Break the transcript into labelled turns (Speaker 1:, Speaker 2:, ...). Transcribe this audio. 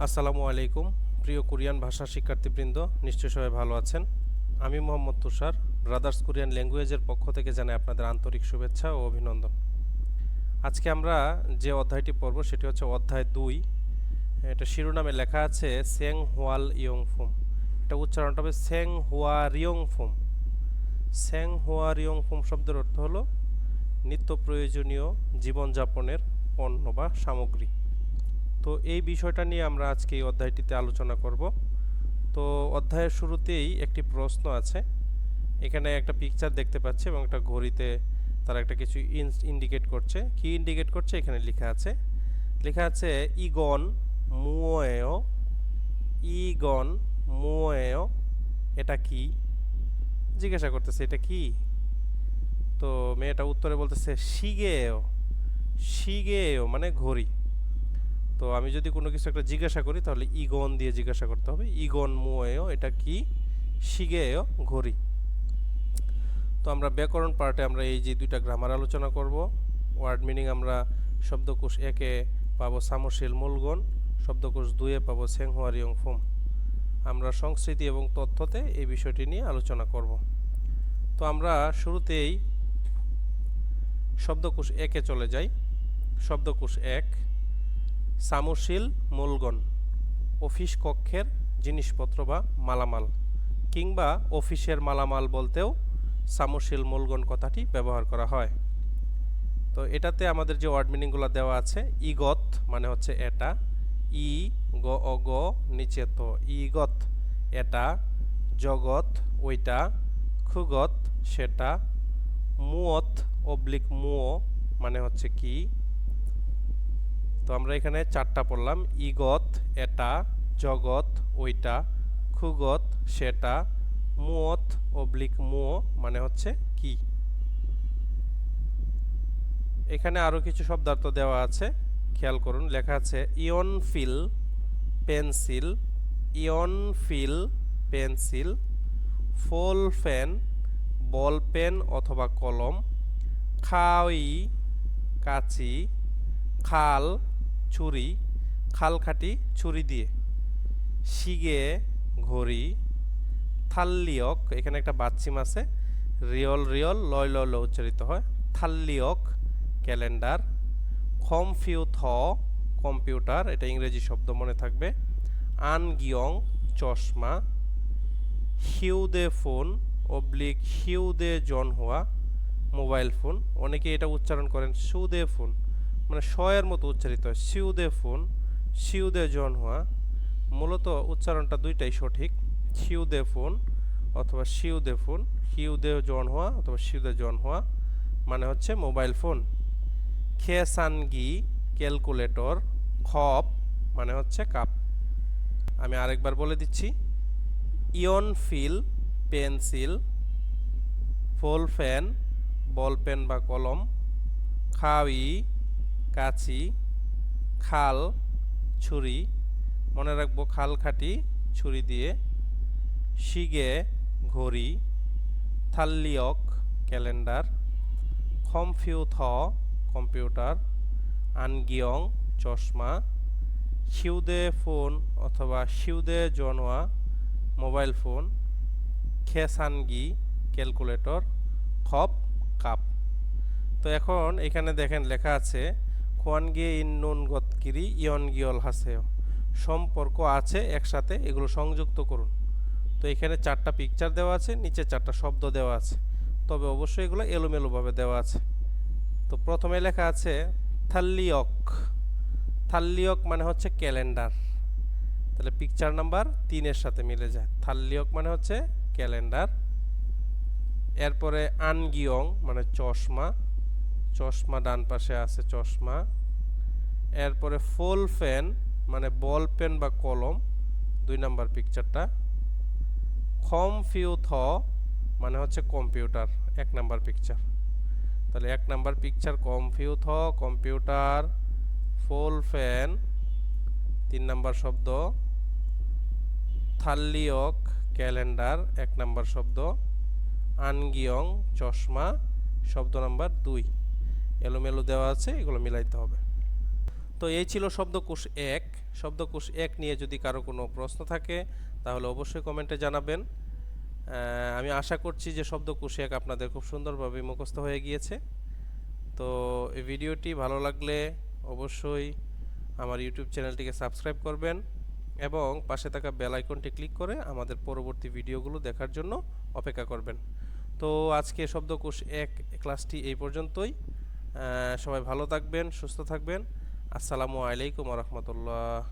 Speaker 1: আসসালামু আলাইকুম প্রিয় কোরিয়ান ভাষা শিক্ষার্থীবৃন্দ, নিশ্চয়ই সবাই ভালো আছেন। আমি মোহাম্মদ তুষার, ব্রাদার্স কোরিয়ান ল্যাঙ্গুয়েজের পক্ষ থেকে জানাই আপনাদের আন্তরিক শুভেচ্ছা ও অভিনন্দন। আজকে আমরা যে অধ্যায়টি পড়ব সেটি হচ্ছে অধ্যায় 2। এটা শিরোনামে লেখা আছে সেং হোয়াল ইয়ংফুম। এটা উচ্চারণটা হবে সেং হোয়া রিয়ংফুম। সেং হোয়া রিয়ংফুম শব্দের অর্থ হলো নিত্য প্রয়োজনীয় জীবনযাপনের পণ্য বা সামগ্রী। তো এই বিষয়টা নিয়ে আমরা আজকে এই অধ্যায়টিতে আলোচনা করব। তো অধ্যায়ের শুরুতেই একটি প্রশ্ন আছে। এখানে একটা পিকচার দেখতে পাচ্ছি এবং একটা ঘড়িতে তারা একটা কিছু ইন্ডিকেট করছে। কি ইন্ডিকেট করছে এখানে লেখা আছে ইগন মুয়েও। ইগন মুয়েও, এটা কি জিজ্ঞাসা করতেছে, এটা কি? তো মেয়েটা উত্তরে বলতেছে শিগেও। শিগেও মানে ঘড়ি। তো আমি যদি কোনো কিছু একটা জিজ্ঞাসা করি তাহলে ইগন দিয়ে জিজ্ঞাসা করতে হবে। ইগন মুয়েও, এটা কি? শিগেও ঘড়ি। তো আমরা ব্যাকরণ পার্টে আমরা এই যে দুইটা গ্রামার আলোচনা করব। ওয়ার্ড মিনিং আমরা শব্দকোষ 1-এ পাবো সামশীল মূলগণ, শব্দকোষ 2-এ পাবো সেংহুয়া রিয়ংফুম। আমরা সংস্কৃতি এবং তথ্যতে এই বিষয়টি নিয়ে আলোচনা করব। তো আমরা শুরুতেই শব্দকোষ 1-এ চলে যাই। শব্দকোষ 1, সামশীল মূলগণ, অফিস কক্ষের জিনিসপত্র বা মালামাল, কিংবা অফিসের মালামাল বলতেও সামশীল মূলগণ কথাটি ব্যবহার করা হয়। তো এটাতে আমাদের যে ওয়ার্ড মিনিংগুলো দেওয়া আছে, ইগত মানে হচ্ছে এটা, ই গ অ গ নিচে তো ইগত এটা, জগত ওইটা, খুগত সেটা, মুয়ত অবলিক মুও মানে হচ্ছে কি। তো আমরা এখানে 4টা পড়লাম, ইগত এটা, জগত ওইটা, খুগত সেটা, মুয়ত অবলিক মুও মানে হচ্ছে কি। এখানে আরও কিছু শব্দার্থ দেওয়া আছে, খেয়াল করুন। লেখা আছে ইয়ন ফিল পেন্সিল, ইয়ন ফিল পেন্সিল, ফোল ফ্যান বল পেন অথবা কলম, খাওই কাঁচি, খাল ছুরি, খালখাটি ছুরি দিয়ে, শিগে ঘড়ি, থাল্লিয়ক, এখানে একটা বাচ্চিম আছে, রিয়ল রিয়ল লয় লয় ল উচ্চারিত হয়, থাল্লিয়ক ক্যালেন্ডার, কম্পিউথ কম্পিউটার, এটা ইংরেজি শব্দ মনে থাকবে, আনগিয়ং চশমা, হিউদে ফোন অবলিক হিউদে জনহুয়া মোবাইল ফোন। অনেকে এটা উচ্চারণ করেন সুদে ফোন, মানে শয়ের মতো উচ্চারিত হয়, সিউদে ফোন, সিউদে জনহুয়া। মূলত উচ্চারণটা দুইটাই সঠিক, সিউদে ফোন অথবা সিউদে ফোন, হিউদে জনহুয়া অথবা সিউদে জনহুয়া মানে হচ্ছে মোবাইল ফোন। খেসানগি ক্যালকুলেটর, খপ মানে হচ্ছে কাপ। আমি আরেকবার বলে দিচ্ছি, ইয়ন ফিল পেন্সিল, ফোল ফ্যান বল পেন বা কলম, খাওয়ি কাঁচি, খাল ছুরি, মনে রাখবো খাল খাটি ছুরি দিয়ে, শিগে ঘড়ি, থাল্লিয়ক ক্যালেন্ডার, কম্পিউথ কম্পিউটার, আনগিয়ং চশমা, শিউদে ফোন অথবা শিউদে জনোয়া মোবাইল ফোন, খেসানগি ক্যালকুলেটর, খপ কাপ। তো এখন এখানে দেখেন লেখা আছে খোয়ানগে ইন্নুন গতকিরি ইয়ন গিয়ল হাসেও, সম্পর্ক আছে একসাথে, এগুলো সংযুক্ত করুন। তো এখানে 4টা পিকচার দেওয়া আছে, নিচে 4টা শব্দ দেওয়া আছে, তবে অবশ্যই এগুলো এলোমেলোভাবে দেওয়া আছে। তো প্রথমে লেখা আছে থাল্লিয়ক। থাল্লিয়ক মানে হচ্ছে ক্যালেন্ডার, তাহলে পিকচার নাম্বার 3-এর সাথে মিলে যায়। থাল্লিয়ক মানে হচ্ছে ক্যালেন্ডার। এরপরে আনগিয়ং মানে চশমা, চশমা ডান পাশে আছে চশমা। এরপরে ফোল ফ্যান মানে বল পেন বা কলম, 2 নাম্বার পিকচারটা। কম্পিউথ মানে হচ্ছে কম্পিউটার, 1 নাম্বার পিকচার। তাহলে 1 নাম্বার পিকচার কম্পিউথ কম্পিউটার, ফোল ফ্যান 3 নাম্বার শব্দ, থাল্লিয়ক ক্যালেন্ডার 1 নাম্বার শব্দ, আনগিয়ং চশমা শব্দ নাম্বার 2। এলোমেলো দেওয়া আছে, এগুলো মিলাইতে হবে। তো এই ছিল শব্দকোষ 1। শব্দকোষ 1 নিয়ে যদি কারো কোনো প্রশ্ন থাকে তাহলে অবশ্যই কমেন্টে জানাবেন। আমি আশা করছি যে শব্দকোষ 1 আপনাদের খুব সুন্দরভাবে মুখস্থ হয়ে গিয়েছে। তো এই ভিডিওটি ভালো লাগলে অবশ্যই আমার ইউটিউব চ্যানেলটিকে সাবস্ক্রাইব করবেন এবং পাশে থাকা বেল আইকনটি ক্লিক করে আমাদের পরবর্তী ভিডিওগুলো দেখার জন্য অপেক্ষা করবেন। তো আজকে শব্দকোষ 1 ক্লাসটি এই পর্যন্তই। সবাই ভালো থাকবেন, সুস্থ থাকবেন। আসসালামু আলাইকুম ওয়া রাহমাতুল্লাহ।